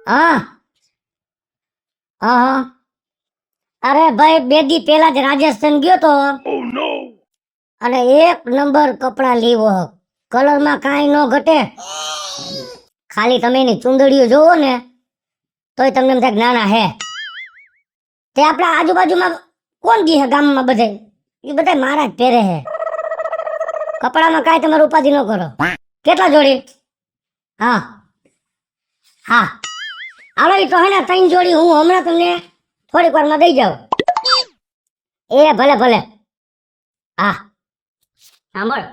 હા હા હા. અરે ભાઈ 2 દી પહેલા જ રાજસ્થાન ગયો તો અને 1 નંબર કપડા લીવો. કલરમાં કાંઈ ન ઘટે. ખાલી તમે એની ચુંદડીઓ જોવો ને તોય તમને એમ થાય કે નાના હે. તે આપણા આજુબાજુમાં કોણ ગઈ હે ગામમાં બધે એ બધા મારા જ પહેરે હે. કપડામાં કાંઈ તમારે ઉપાધિ ન કરો. કેટલા જોડી? હા હા હાલો ઈ તો હે ને 3 જોડી હું હમણાં તમને થોડીક વારમાં દઈ જાઉં. એ ભલે ભલે. હા સાંભળ,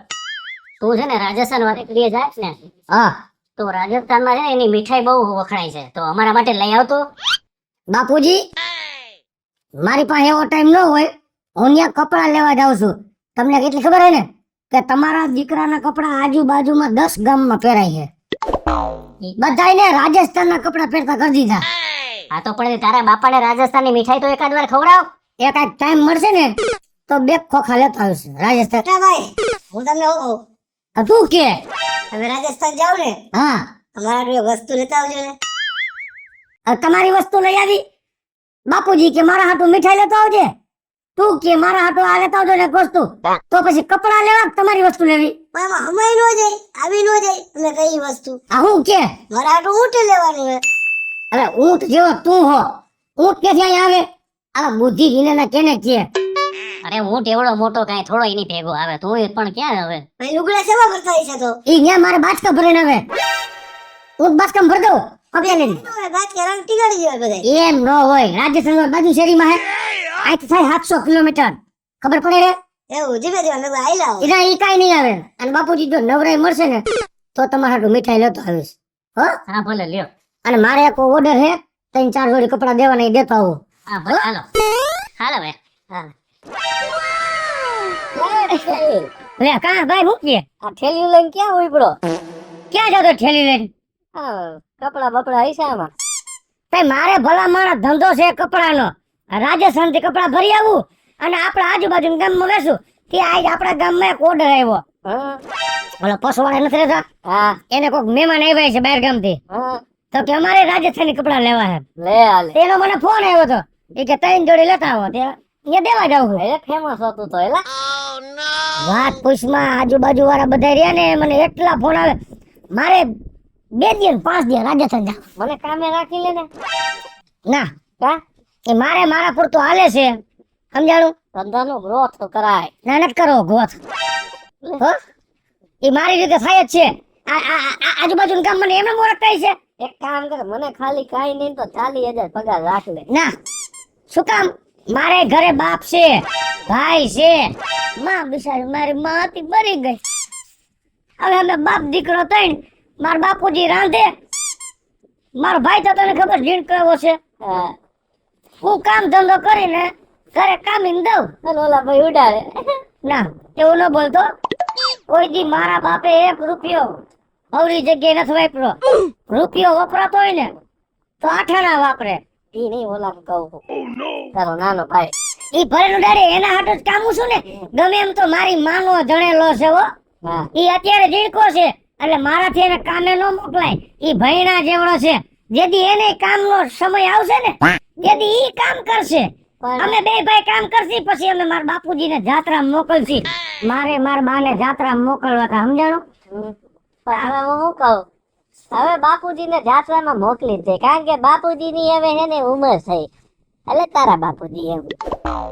તું છે ને રાજસ્થાન વાળી જાય ને? હા. તો રાજસ્થાનમાં છે ને એની મીઠાઈ બહુ વખણાય છે, તો અમારા માટે લઈ આવતો. બાપુજી મારી પાસે એવો ટાઈમ ન હોય. હું ત્યાં કપડા લેવા જાઉં છું. તમને કેટલી ખબર હે ને કે તમારા દીકરાના કપડા આજુબાજુમાં 10 ગામમાં પહેરાય છે. બધાયને રાજસ્થાનના કપડા પહેરતા કરી દીધા. હા તો પણ તારા બાપાને રાજસ્થાનની મીઠાઈ તો એકાદ વાર ખવડાવ. એક આજ ટાઈમ મળશે ને તો 2 ખોખા લેતા આવશે રાજસ્થાન. ભાઈ હું તમને તું કે તમે રાજસ્થાન જાવ ને? હા. અમારા વસ્તુ લેતા આવજો ને. તમારી વસ્તુ લઈ આવી. બાપુજી કે મારા હાટુ મીઠાઈ લેતા આવજે. તું કે મારા હાટુ આ લેતા આવજો ને વસ્તુ. તો પછી કપડા લેવા તમારી વસ્તુ લેવી? એમાં હમાઈ નો જાય, આવી નો જાય. તમે કઈ વસ્તુ? આ હું કે મારા હાટુ ઊંટ લેવાનું હે. અરે ઊંટ જેવો તું હો. ઊંટ ક્યાંથી અહીં આવે? આ બુદ્ધિ જીને કેને કે? અરે ઊંટ એવડો મોટો કાંઈ થોડો એની ભેગો આવે. તું પણ ક્યાં આવે? ભાઈ લુગડા સેવા કરતા હશે તો? ઈ ન્યા મારે બાચકા ભરીને આવે. ઊંટ બાચકા ભર દઉં. કપડા લઈ બાચકા રંગ ટીગાડી દેવા બધા. એમ ન હોય. રાજસ્થાન બાજુ શેરીમાં હે. આથી થાય 700 કિલોમીટર. ખબર પડે રે? એવું જીવે જીવે મેં આઈલા. એના ઈ કાઈ નહીં આવે. અને બાપુજી જો નવરાઈ મળશે ને તો તમારા હાટુ મીઠાઈ લેતો આવીશ. હો? હા ભલે લ્યો. અને મારે એક ઓર્ડર હે 3-4 જોડી કપડા દેવાના એ દેતો આવું. હા ભલે હાલો. હાલો ભાઈ. હા. લે કા ભાઈ મૂકીએ. આ થેલી લઈને ક્યાં ઉપડો? ક્યાં જાતો થેલી લઈને? કપડા બપડા હશે આમાં. ભાઈ મારે ભલા મારા ધંધો છે કપડાનો. રાજસ્થાન થી કપડા ભરી આવું અને આપણા આજુબાજુ ગામમાં વેચું. તે આજ આપણા ગામમાં એક ઓર્ડર આવ્યો. ઓલા પસવાળા નથી રહેતા? હા. એને કોઈક મહેમાન આવ્યા છે બહાર ગામથી. તો કે અમારે રાજસ્થાની કપડા લેવા છે. લે હાલે. એનો મને ફોન આવ્યો તો. એ કે 3 જોડી લેતા આવો. ત્યાં દેવા જાવ છું. એ ફેમસ હતું તો એલા. વાત પૂછમાં આજુબાજુ વાળા બધા રહ્યા ને મને એટલા ફોન આવે. મારે 2 દી 5 દી રાજસ્થાન જાવ. મને કામે રાખી લે ને. ના કા એ મારા પૂરતો હાલે છે. સમજાણું? ધંધાનો ગ્રોથ કરાય. ના નથી કરો ગ્રોથ. હો એ મારી રીતે થાય જ છે. આજુબાજુ ગામ મને એમને ઓળખતા છે. એક કામ કરે મને ખાલી કાઈ નહીં તો 40,000 પગાર રાખ લે. ના શું કામ? મારે ઘરે બાપ છે, ભાઈ છે, માં બિચારી મારી માં હતી મરી ગઈ. હવે અમે બાપ દીકરો ત્રણ. મારા બાપુજી રાંધે. મારો ભાઈ તો તને ખબર જીણ કેવો છે. હું કામ ધંધો કરીને ઘરે કામીને દઉં અને ઓલા ભાઈ ઉડાડે. ના એવું ન બોલતો. કોઈ દી મારા બાપે 1 રૂપિયો અવળી જગ્યાએ નથી વાપર્યો. રૂપિયો વપરાતો હોય ને તો 8 આના વાપરે. ઈ નહીં ઓલા કહું. તારો નાનો ભાઈ ઈ ભરેલું ડારે એના હાટુ જ કામું છું ને. ગમે એમ તો મારી માનો જણેલો છે હો. ઈ અત્યારે જીણકો છે એટલે મારાથી એને કામે ન મોકલાય. ઈ ભૈણા જેવડો છે. જેદી એને કામનો સમય આવશે ને જેદી ઈ કામ કરશે. અમે 2 ભાઈ કામ કરશી પછી અમે મારા બાપુજીને જાત્રા મોકલશી. મારે મારા બાને જાત્રા મોકલવા તા સમજાણું? હવે હું કહું હવે બાપુજીને જાત્રામાં મોકલી દે કારણ કે બાપુજીની હવે એને ઉંમર થઈ. એટલે તારા બાપુજી એમ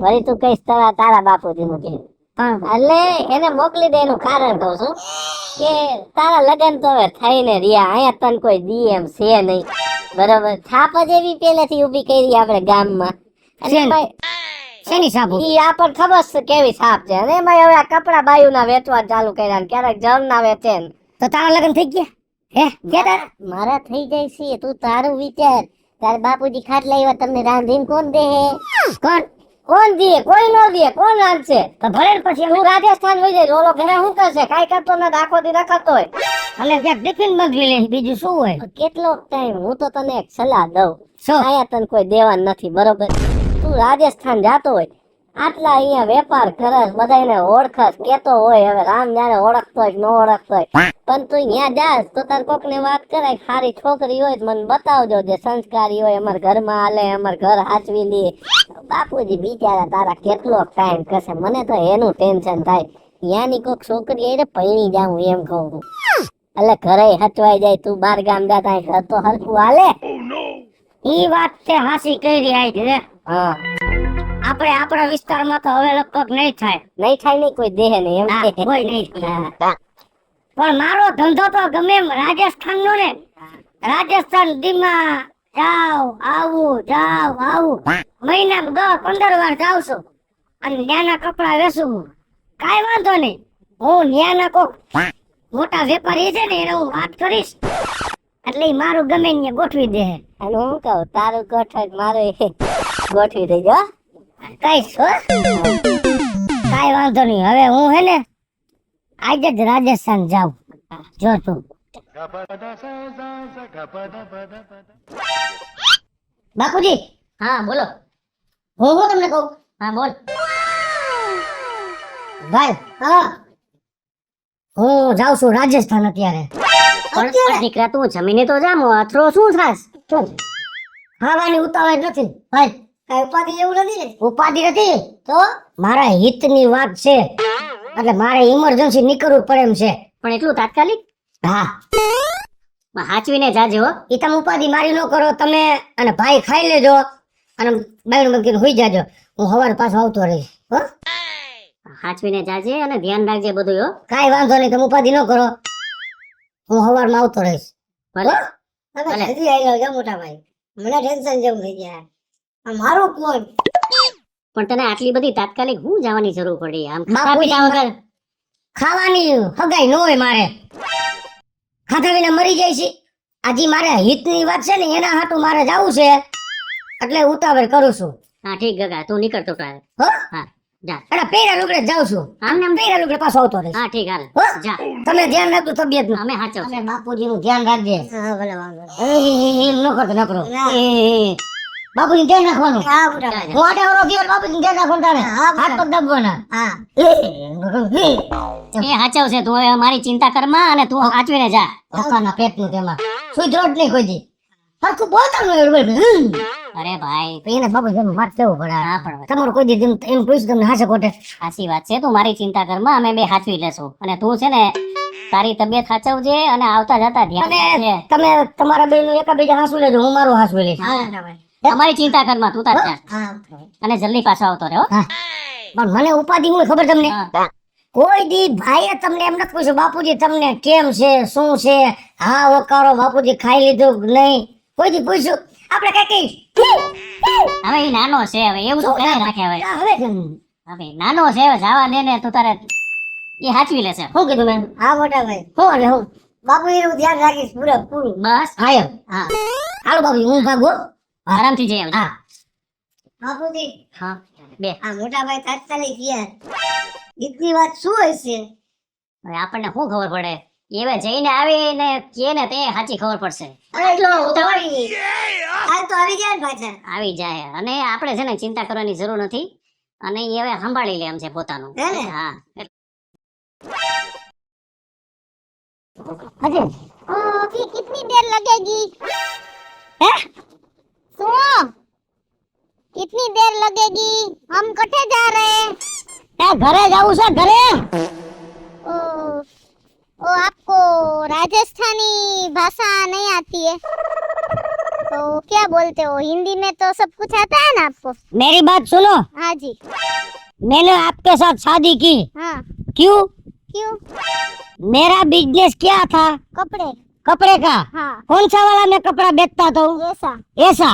વળી તું કઈશ તારા બાપુજી નું કે એટલે એને મોકલી દે. એનું કારણ કહું છું કે તારા લગ્ન તો હવે થઈને રહ્યા. અહીંયા તને કોઈ દી એમ છે નહીં. બરોબર છાપ જ એવી પેલેથી ઊભી કરી આપણે ગામમાં. શેની છાપ? ઈ આપણને ખબર છે કેવી છાપ છે. અને એમાં હવે આ કપડા બાયુના વેચવા ચાલુ કર્યા ક્યારેક જળના વેચે. તો તારા લગ્ન થઈ ગયા? હે કે મારા થઈ જાય છે. તું તારું વિચાર. તારે બાપુજી ખાટલા આવ્યા તમને રાંધીને કોણ દે? કોણ દે? કોઈ નો દે. કોણ રાંધશે? તો ભલે પછી હું રાજસ્થાન વઈ જાય. ઓલો ઘરે શું કરશે? કાઈ કરતો નથી. આખો દી રખાતો હોય અને ક્યાંક ટિફિન મગવી લે. બીજું શું હોય? કેટલો ટાઈમ હું તો તને એક સલાહ દઉં. આયા તને કોઈ દેવા નથી બરોબર. તું રાજસ્થાન જાતો હોય આટલા અહીંયા વેપાર કરે બધાને ઓળખસ કેતો હોય હવે રામ જાણે ઓળખતો હોય કે ન ઓળખતો હોય પણ તું ત્યાં જાસ તો તાર કોક ને વાત કરાય સારી છોકરી હોય તો મને બતાવજો જે સંસ્કારી હોય અમારા ઘરમાં હાલે અમાર ઘર હાચવી લે બાપુજી બિચારા તારા કેટલો ટાઈમ કશે મને તો એનું ટેન્શન થાય ત્યાંની કોક છોકરી એને પૈણી જાઉં એમ કહું છું એટલે ઘરે હચવાઈ જાય તું બાર ગામ જાતા ઘર તો હરખું હાલે ઈ વાત તે હાસી કરી આઈ છે હા આપણે આપણા વિસ્તારમાં તો હવે લગભગ નહીં થાય નહીં કોઈ દેહ નહીં એમ કોઈ નહીં પણ મારો ધંધો તો ગમે એમ રાજસ્થાન નો ને રાજસ્થાન દીમાં જાવ આવું મહિના 10-15 વાર જાઉં છું અને ન્યાના કપડા વેચું કાઈ વાંધો નહીં હું ન્યાના કોક મોટા વેપારી છે ને એને હું વાત કરીશ એટલે ઈ મારું ગમે ને ગોઠવી દે અને હું કહું તારું ગોઠવ મારું ગોઠવી દેજો કઈ કાઈ વાંધો નહીં હવે હું હે ને આજે જ રાજસ્થાન જાઉં જો તું બાપુજી હા બોલો હું તમને કહું હા બોલ ભાઈ હા હું જાઉં છું રાજસ્થાન અત્યારે પણ દીકરા તું જમીને તો જામો અથરો શું થાસ ખાવાની ઉતાવળ નથી ભાઈ કઈ ઉપાધિ એવું નથી ને ઉપાધિ નથી તો મારા હિતની વાત છે એટલે મારે ઇમરજન્સી નીકળવું પડે એમ છે પણ એટલું તાત્કાલિક હા હાચવીને જાજો ઈ તમે ઉપાધિ મારી ન કરો તમે અને ભાઈ ખાઈ લેજો અને બાયણું મૂકીને હોઈ જાજો હું સવારે પાછો આવતો રહીશ હો હાચવીને જાજે અને ધ્યાન રાખજે બધું હો કાઈ વાંધો નહીં તમે ઉપાધિ ન કરો હું સવારમાં આવતો રહીશ ભલે તમે જલ્દી આવી જાવ મોટા ભાઈ મને ટેન્શન જેવું થઈ ગયા આ મારો ફોન પણ તને આટલી બધી તાત્કાલિક હું જવાની જરૂર પડી આમ ખાવાની હગાઈ ન હોય મારે ખાધા વિના મરી જાય છે આજી મારે હિતની વાત છે ને એના હાટું મારે જાવું છે એટલે ઉતાવળ કરું છું હા ઠીક ગગા તું નીકળતો કાય હો હા જા અરે પેરા લુગડે જાઉં છું આમને આમ પેરા લુગડે પાછો આવતો રહે હા ઠીક હાલ જા તમે ધ્યાન રાખજો તબિયતનું અમે હાચો અમે બાપુજીનું ધ્યાન રાખજે હા ભલે વાંધો એમ ન કરતો ન કરો બાપુજી ધ્યાન રાખવાનું હા બુટા હું આટે ઓરો ગયો બાપુજી ધ્યાન રાખવાનું તારે હાથ પગ દબવાના હા એ હાચવ છે તું હવે મારી ચિંતા કરમાં અને તું હાચવીને જા ધક્કાના પેટનું તેમાં સુઈ રોટ નહીં કોઈ દી હરખું બોલતા ન અરે ભાઈ એને બાપુ જમ વાત કેવું પડે હા પણ તમારું કોઈ દી એમ પૂછ તમને હાસે કોટે સાચી વાત છે તું મારી ચિંતા કરમાં અમે બે હાચવી લેશું અને તું છે ને તારી તબિયત હાચવજે અને આવતા જતા ધ્યાન રાખજે તમે તમારા બેનું એકબીજા હાસુ લેજો હું મારું હાસવી લઈશ તમારી ચિંતા કરમાં તું તાર અને જલ્દી પાછો આવતો રહે હો પણ મને ઉપાધિ હું ખબર તમને કોઈ દી ભાઈએ તમને એમ નથી પૂછ્યું બાપુજી તમને કેમ છે શું છે હા વકારો બાપુજી ખાઈ લીધું નહીં કોઈ દી પૂછ્યું આપણે કઈ હવે ઈ નાનો છે હવે એવું તો કરે રાખે હવે નાનો છે હવે જવા દે ને તું તારે એ હાચવી લેશે શું કીધું મેં હા મોટા ભાઈ હું અને હું બાપુજી નું ધ્યાન રાખીશ પૂરું બસ હા હા હાલો બાપુજી હું ભાગો આરામથી જઈ આવ હા બાપુજી હા બે આ મોટા ભાઈ તાત્કાલિક યાર એટલી વાત શું હશે હવે આપણને શું ખબર પડે એવે જઈને આવીને કે ને તે સાચી ખબર પડશે એટલો ઉતાવળી હાલ તો આવી જાય ને પાછા આવી જાય અને આપણે છે ને ચિંતા કરવાની જરૂર નથી અને હવે સંભાળી લે એમ છે પોતાનું હા અજય अभी कितनी देर लगेगी है सुनो कितनी देर लगेगी हम कटे जा रहे हैं घरे जाऊं से घरे ओ, ओ आपको राजस्थानी भाषा नहीं आती है तो क्या बोलते हो हिंदी में तो सब कुछ आता है ना आपको मेरी बात सुनो हाँ जी मैंने आपके साथ शादी की हाँ क्यों क्यों मेरा बिजनेस क्या था कपड़े कपड़े का हाँ कौन सा वाला मैं कपड़ा बेचता था ऐसा ऐसा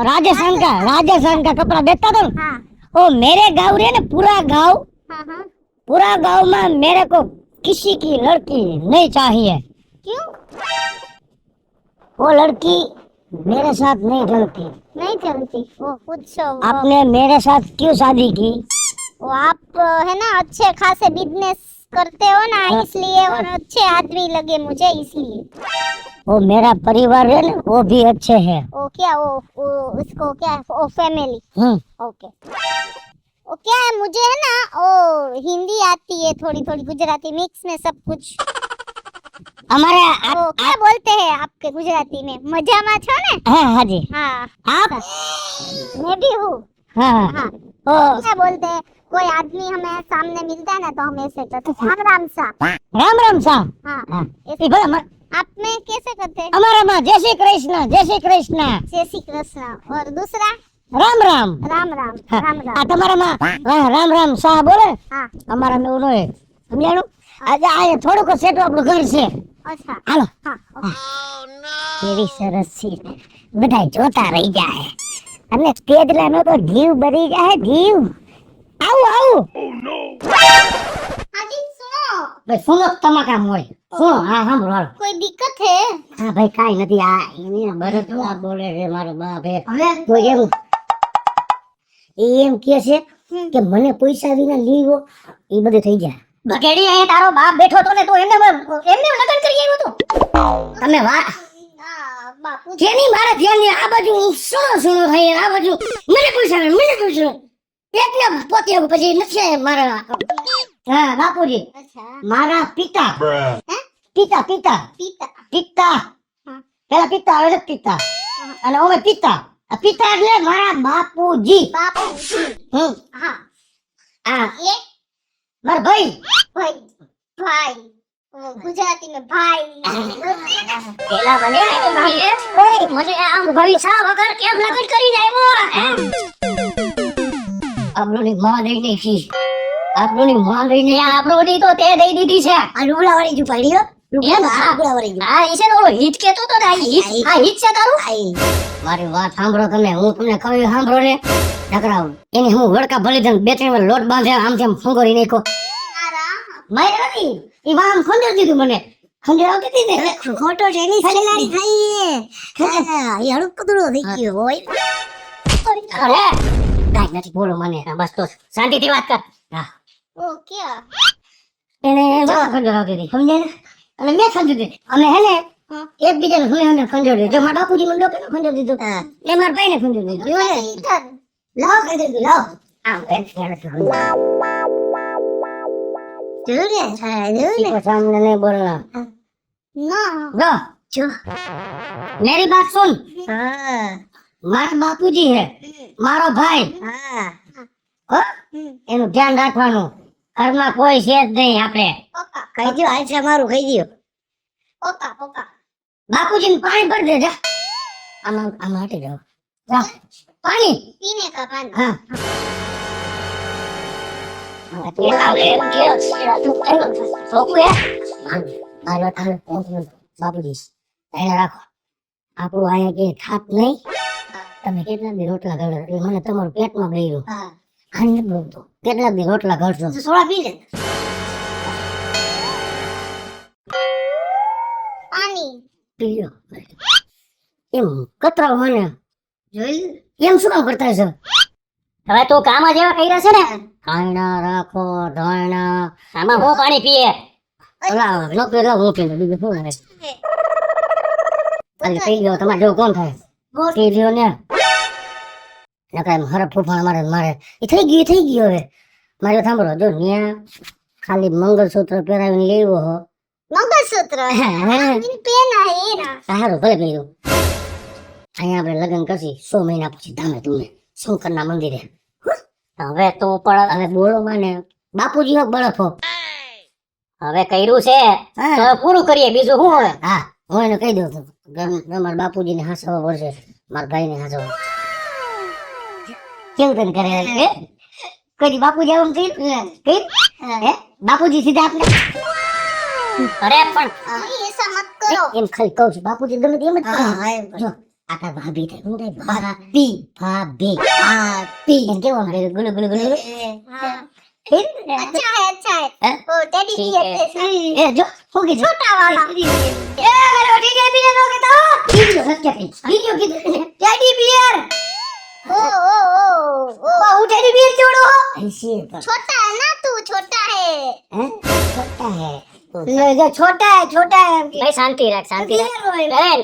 राजस्थान का कपड़ा बेचता था हाँ ओ मेरे गाँव रे ना पूरा हाँ गाँव में मेरे को किसी की लड़की नहीं चाहिए क्यों वो लड़की मेरे साथ नहीं चलती नहीं चलती वो कुछ आपने मेरे साथ क्यों शादी की वो आप है ना अच्छे खासे बिजनेस करते हो ना इसलिए और अच्छे आदमी लगे मुझे इसलिए वो मेरा परिवार है ना वो भी अच्छे हैं वो क्या वो उसको क्या वो फैमिली ओके वो क्या है, मुझे है ना ओ हिंदी आती है थोड़ी थोड़ी, गुजराती मिक्स में सब कुछ। અમારે वो क्या बोलते हैं आपके गुजराती में, मजा में छो ने? હા હાજી हाँ આપ मैं भी हूँ। હા हाँ ઓ क्या बोलते हैं, कोई आदमी हमें सामने मिलता है ना तो हम ऐसे करते हैं, राम राम सा। રામ રામ સા हाँ હા ऐसे। એ ભલા आप में कैसे करते हैं? અમારામાં જય શ્રી કૃષ્ણ જય શ્રી કૃષ્ણ जय श्री कृष्ण। और दूसरा રામ રામ राम राम હા राम આ राम। તમારામાં હા રામ રામ સા બોલે हाँ અમારામાં એવું ન હોય સમજાણું આજે આ થોડુંક સેટું આપણું ઘર છે अच्छा હાલો हाँ ओके। કેવી સરસ છે બધા જોતા રહી જાય અને તેજલાનો તો જીવ બરી જાય જીવ આવું આવું हाँ जी सुनो, ભાઈ સુનો તમાકા હોય સુનો હા સાંભળો હાલો कोई दिक्कत है? હા ભાઈ કાઈ નથી આ એની બરતવા બોલે છે મારો બાપ હે તો એમ કે છે કે મને પૈસા વિના લીવો એ બધું થઈ જાય બકેડી અહીંયા તારો બાપ બેઠો તો ને તો એમને લગન કરી આવ્યો તો તમે વાત हाँ बापू जी। જેની મારે ધ્યાન આ બાજુ સુનો સુનો થઈ આ બાજુ મને પૈસા એટલે પોતે પછી નથી મારા હા બાપુજી अच्छा મારા પિતા હે? પિતા પિતા पिता પિતા હા. પેલા પિતા હવે નથી પિતા અને હવે પિતા આ પિતા એટલે મારા બાપુજી बापू जी। હમ हाँ આ ये મારા ભાઈ भाई भाई वो गुजराती में भाई। પેલા મને મને આમ ભાઈ સા વગર કેમ લગન કરી જાય આપણોની માં લઈને છી આપણોની માં લઈને આપણોની તો તે દઈ દીધી છે આ લુગડા વાળી જ પડી હો લુગડા વાળી હા ઈ છે ને ઓલો હિટ કેતો તો ને આ હિટ છે તારું મારી વાત સાંભળો તમે હું તમને કહું સાંભળો ને નકરાવ એની હું વડકા ભલી દઉં બે ત્રણ વાર લોટ બાંધે આમ તેમ ફંગોરી નાખો મારે નથી ઈ વામ ખંડર દીધું મને ખંડર આવતી હતી ને ખોટો છે એની સલેલારી થઈ હા એ હળુક કદડો થઈ ગયો હોય અરે કાઈ નથી બોલો મને બસ તો શાંતિથી વાત કર હા वो क्या? એને ખંડર આવતી હતી સમજે ને અને મેં ખંડર દીધી અમે હે ને એકબીજાને હું ખંડર દીધું જો મારા બાપુજી મને લોકોને ખંડર દીધું એ મારા ભાઈને ખંડર દીધું એવું ને इधर લાવ ખંડર દીધું લાવ આમ બેન इसको सामने नहीं बोलना ना लो जो मेरी बात सुन મારા બાપુજી હે મારો ભાઈ હો એનું ધ્યાન રાખવાનું ઘરમાં કોઈ છે જ નહીં આપણે ओका કહી દો હાલ છે મારું કહી દો ओका ओका બાપુજી ને પાણી ભરી દેજા આમાં આમાં હટી જાઓ જા પાણી पीने का पानी। હા બાપુજી એને રાખો આપણું અહીંયા કે ખાત નહીં તમે કેટલા દી રોટલા ઘડો એટલે મને તમારું પેટમાં ગયું ખાઈ નથી બોલતો કેટલા દી રોટલા ઘડશો સોડા પી લે पानी પી લ્યો એમ કતરાવ મને જોઈ એમ શું કામ કરતા છો હવે તો કામા જેવા કર્યા છે ને કાંડા રાખો ધાણા આમાં હું પાણી પીએ ઓલા નો પેલા હું પીને બીજું શું આવે અને પી ગયો તમારે જેવું કોણ થાય પી લ્યો ને નકર એમ હરફ ફૂફાણ મારે મારે એ થઈ ગયું હવે મારે સાંભળો જો ન્યા ખાલી મંગળસૂત્ર પહેરાવીને લેવો હો मंगलसूत्र पहना है ना। સારું ભલે પહેર્યું અહીંયા આપણે લગ્ન કરશી 100 મહિના પછી ધામે ધૂમે શંકરના મંદિરે હવે તો પણ હવે બોલો માને બાપુજી હો બળફો હવે કર્યું છે તો હવે પૂરું કરીએ બીજું શું હવે હા હું એને કહી દઉં છું મારા બાપુજીને હાસવા પડશે મારા ભાઈને હાસવા કેવું તને કરે હે કદી બાપુજી આવું કઈ હે બાપુજી સીધા આપણે અરે પણ नहीं ऐसा मत करो। એમ ખાલી કહું છું બાપુજી ગમે તેમ જ કરો. જો આટા ભાભી થાય હું થાય ભાભી ભાભી એમ કેવું આમ ગુલુ ગુલુ ગુલુ हाँ ઠીક अच्छा है हैं? वो टेडी ठीक बियर है। जैसा એ જો હું કીધું छोटा वाला। એ મારો ટીડી બિયર નો કીધો કીધું સત્ય કીધું ટેડી બિયર ओ ओ ओ બહુ ટેડી બિયર જોડો ऐसे पर छोटा है ना तू, छोटा है। हैं छोटा है जो छोटा है भाई शांति राख बहन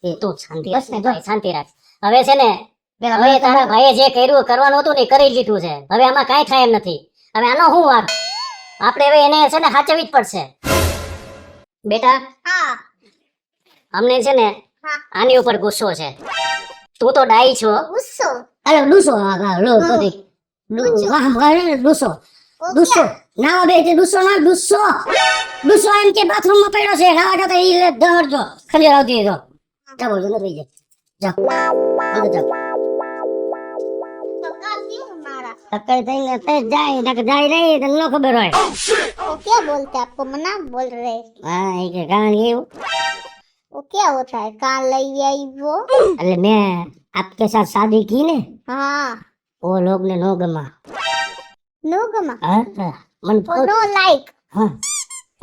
એ તું શાંતિ રાખ ભાઈ શાંતિ રાખ હવે છે ને પેલા ભાઈ તારા ભાઈએ જે કર્યું કરવાનું હતું ને એ કરી લીધું છે. હવે આમાં કાંઈ થાય એમ નથી. હવે આનો શું વાત? આપણે હવે એને છે ને સાચવવી જ પડશે. બેટા હા અમને છે ને હા. આની ઉપર ગુસ્સો છે. તું તો ડાઈ છો. ગુસ્સો અરે ડૂસો ડૂસો ઓ ડૂસો નાવા બે તે ડૂસો ના ડૂસો ડૂસો એમ કે બાથરૂમ માં પડ્યો છે નાવા જતા ઈ લે દહડજો ખંજર આવતી તો ચાલો જો નથી જાય અંદર જાઓ તો કાફી મારા ટક્કર થઈને તે જાય નક જાય નહીં તને ન ખબર હોય वो क्या बोलते हैं आपको मना बोल रहे हैं હા એ કે કારણ એવું वो क्या होता है कहाँ लई आई वो એટલે મેં आपके साथ शादी की ने हाँ वो लोग ने नो गमा नो गमा हाँ मन वो नो लाइक हाँ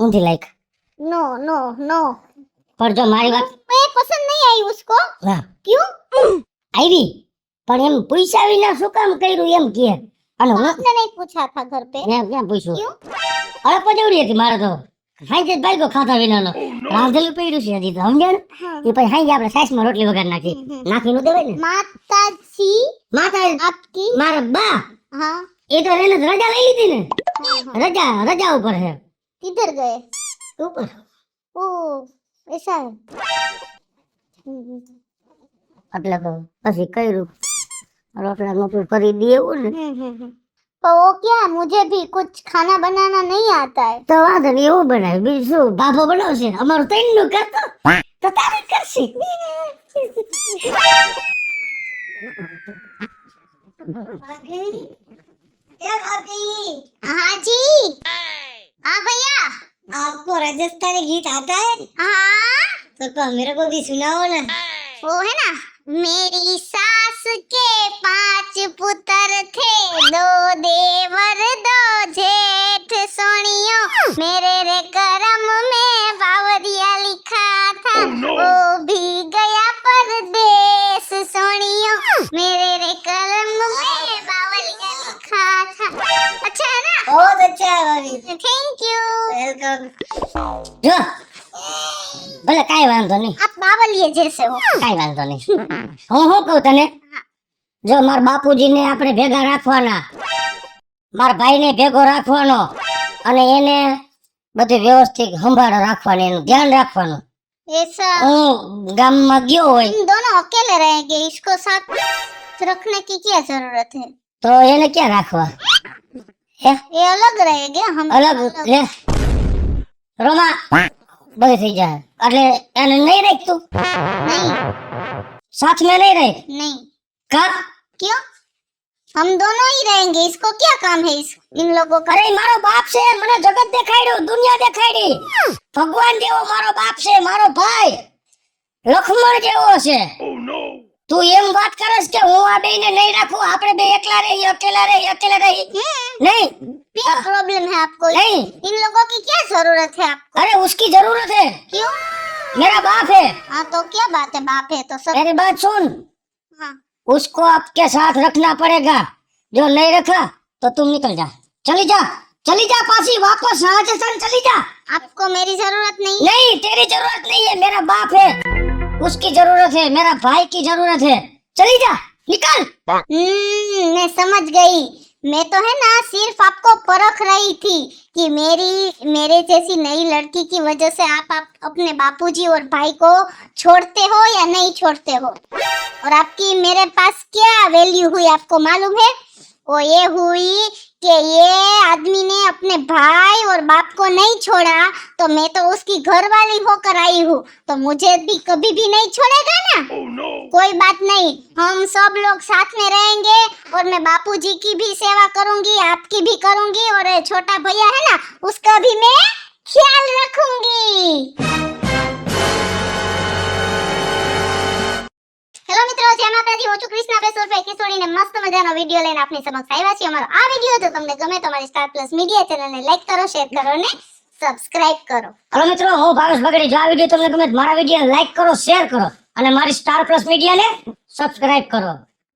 ऊंधी लाइक नो नो नो पर जो मारी बात मैं पसंद नहीं आई उसको હા क्यों આવી પણ એમ પૈસા વિના શું કામ કર્યું એમ કે અને હું आपने नहीं पूछा था घर पे મેં ક્યાં પૂછ્યું क्यों અરે પજવડી હતી મારે તો હાઈ જ ભાઈ ખાતા વિનાનો રાંધેલું પડ્યું છે હજી તો સમજણ એ પછી હાઈ આપણે સાસમાં રોટલી વગર નાખી નાખીનું દેવાય ને माता जी માતા आपकी મારા બા हाँ એ તો એને તો રજા લઈ લીધી ને हाँ हाँ રજા ઉપર છે किधर गए ઉપર ओ ऐसा है એટલે તો પછી કર્યું રોટલા નોટલું કરી દેવું ને तो वो क्या मुझे भी कुछ खाना बनाना नहीं आता है તો વાંધો નહીં એવું બનાવે બીજું શું બાફો બનાવશે અમારું ત્રણનું કરતો તો તારે જ કરશે हाँ जी हाँ भैया आपको राजस्थानी गीत आता है हाँ तो कहो मेरे को भी सुनाओ ना वो है ना मेरी सास के 5 पुत्र थे 2 देवर 2 जेठ सोनियों मेरे रे करम में बावरिया लिखा था वो भी गया परदेश सोनियों मेरे रे करम में बावरिया लिखा था अच्छा है ना बहुत अच्छा है भाभी थैंक यू वेलकम જો ભલે કાઈ વાંધો નહીં आप बावलिए जैसे हो કાઈ વાંધો નહીં હું શું કહું તને જો મારા બાપુજીને આપણે ભેગા રાખવાના મારા ભાઈને ભેગો રાખવાનો અને એને બધું વ્યવસ્થિત સંભાળ રાખવાની એનું ધ્યાન રાખવાનું ऐसा હું ગામમાં ગયો હોય इन दोनों अकेले रहेंगे इसको साथ रखने की क्या जरूरत है તો એને ક્યાં રાખવા હે ये अलग रहेंगे हम અલગ લે રોમા બધું થઈ જાય એટલે એને નહીં રાખતું नहीं साथ में नहीं रहे नहीं का क्यों हम दोनों ही रहेंगे इसको क्या काम है इस इन लोगों का અરે મારો બાપ છે મને જગત દેખાડ્યું દુનિયા દેખાડી ભગવાન જેવો મારો બાપ છે મારો ભાઈ લક્ષ્મણ જેવો છે તું એમ વાત કરસ કે હું આ બેને નહીં રાખું આપણે બે એકલા રહી અકેલા રહી नहीं क्या प्रॉब्लम है आपको नहीं इन लोगों की क्या जरूरत है आपको अरे उसकी जरूरत है क्यों मेरा बाप है हाँ तो क्या बात है बाप है तो सब मेरी बात सुन हाँ उसको आपके साथ रखना पड़ेगा जो नहीं रखा तो तुम निकल जा चली जा पासी वापस राजस्थान चली जा आपको मेरी जरूरत नहीं नहीं तेरी जरूरत नहीं है मेरा बाप है उसकी जरूरत है मेरा भाई की जरूरत है चली जा निकल मैं समझ गई मैं तो है ना सिर्फ आपको परख रही थी कि मेरे जैसी नई लड़की की वजह से आप अपने बापूजी और भाई को छोड़ते हो या नहीं छोड़ते हो और आपकी मेरे पास क्या वैल्यू हुई आपको मालूम है वो ये हुई कि ये आदमी ने अपने भाई और बाप को नहीं छोड़ा तो मैं तो उसकी घर वाली होकर आई हूँ तो मुझे भी कभी भी नहीं छोड़ेगा ना कोई बात नहीं हम सब लोग साथ में रहेंगे और मैं बापूजी की भी सेवा करूंगी आपकी भी करूंगी और ये छोटा भैया है ना उसका भी मैं ख्याल रखूंगी હેલો મિત્રો જય માતાજી હું છું કૃષ્ણા પેસોર પે કિશોરીને મસ્ત મજાનો વિડિયો લઈને આપની સમક્ષ આવ્યા છીએ અમારો આ વિડિયો જો તમને ગમે તો અમારી સ્ટાર પ્લસ મીડિયા ચેનલને લાઈક કરો શેર કરો અને સબસ્ક્રાઇબ કરો हेलो मित्रों હું ભાવેશ બગડી જો આ વિડિયો તમને ગમે તો મારા વિડિયોને લાઈક કરો શેર કરો અને મારી સ્ટાર પ્લસ મીડિયાને સબસ્ક્રાઇબ કરો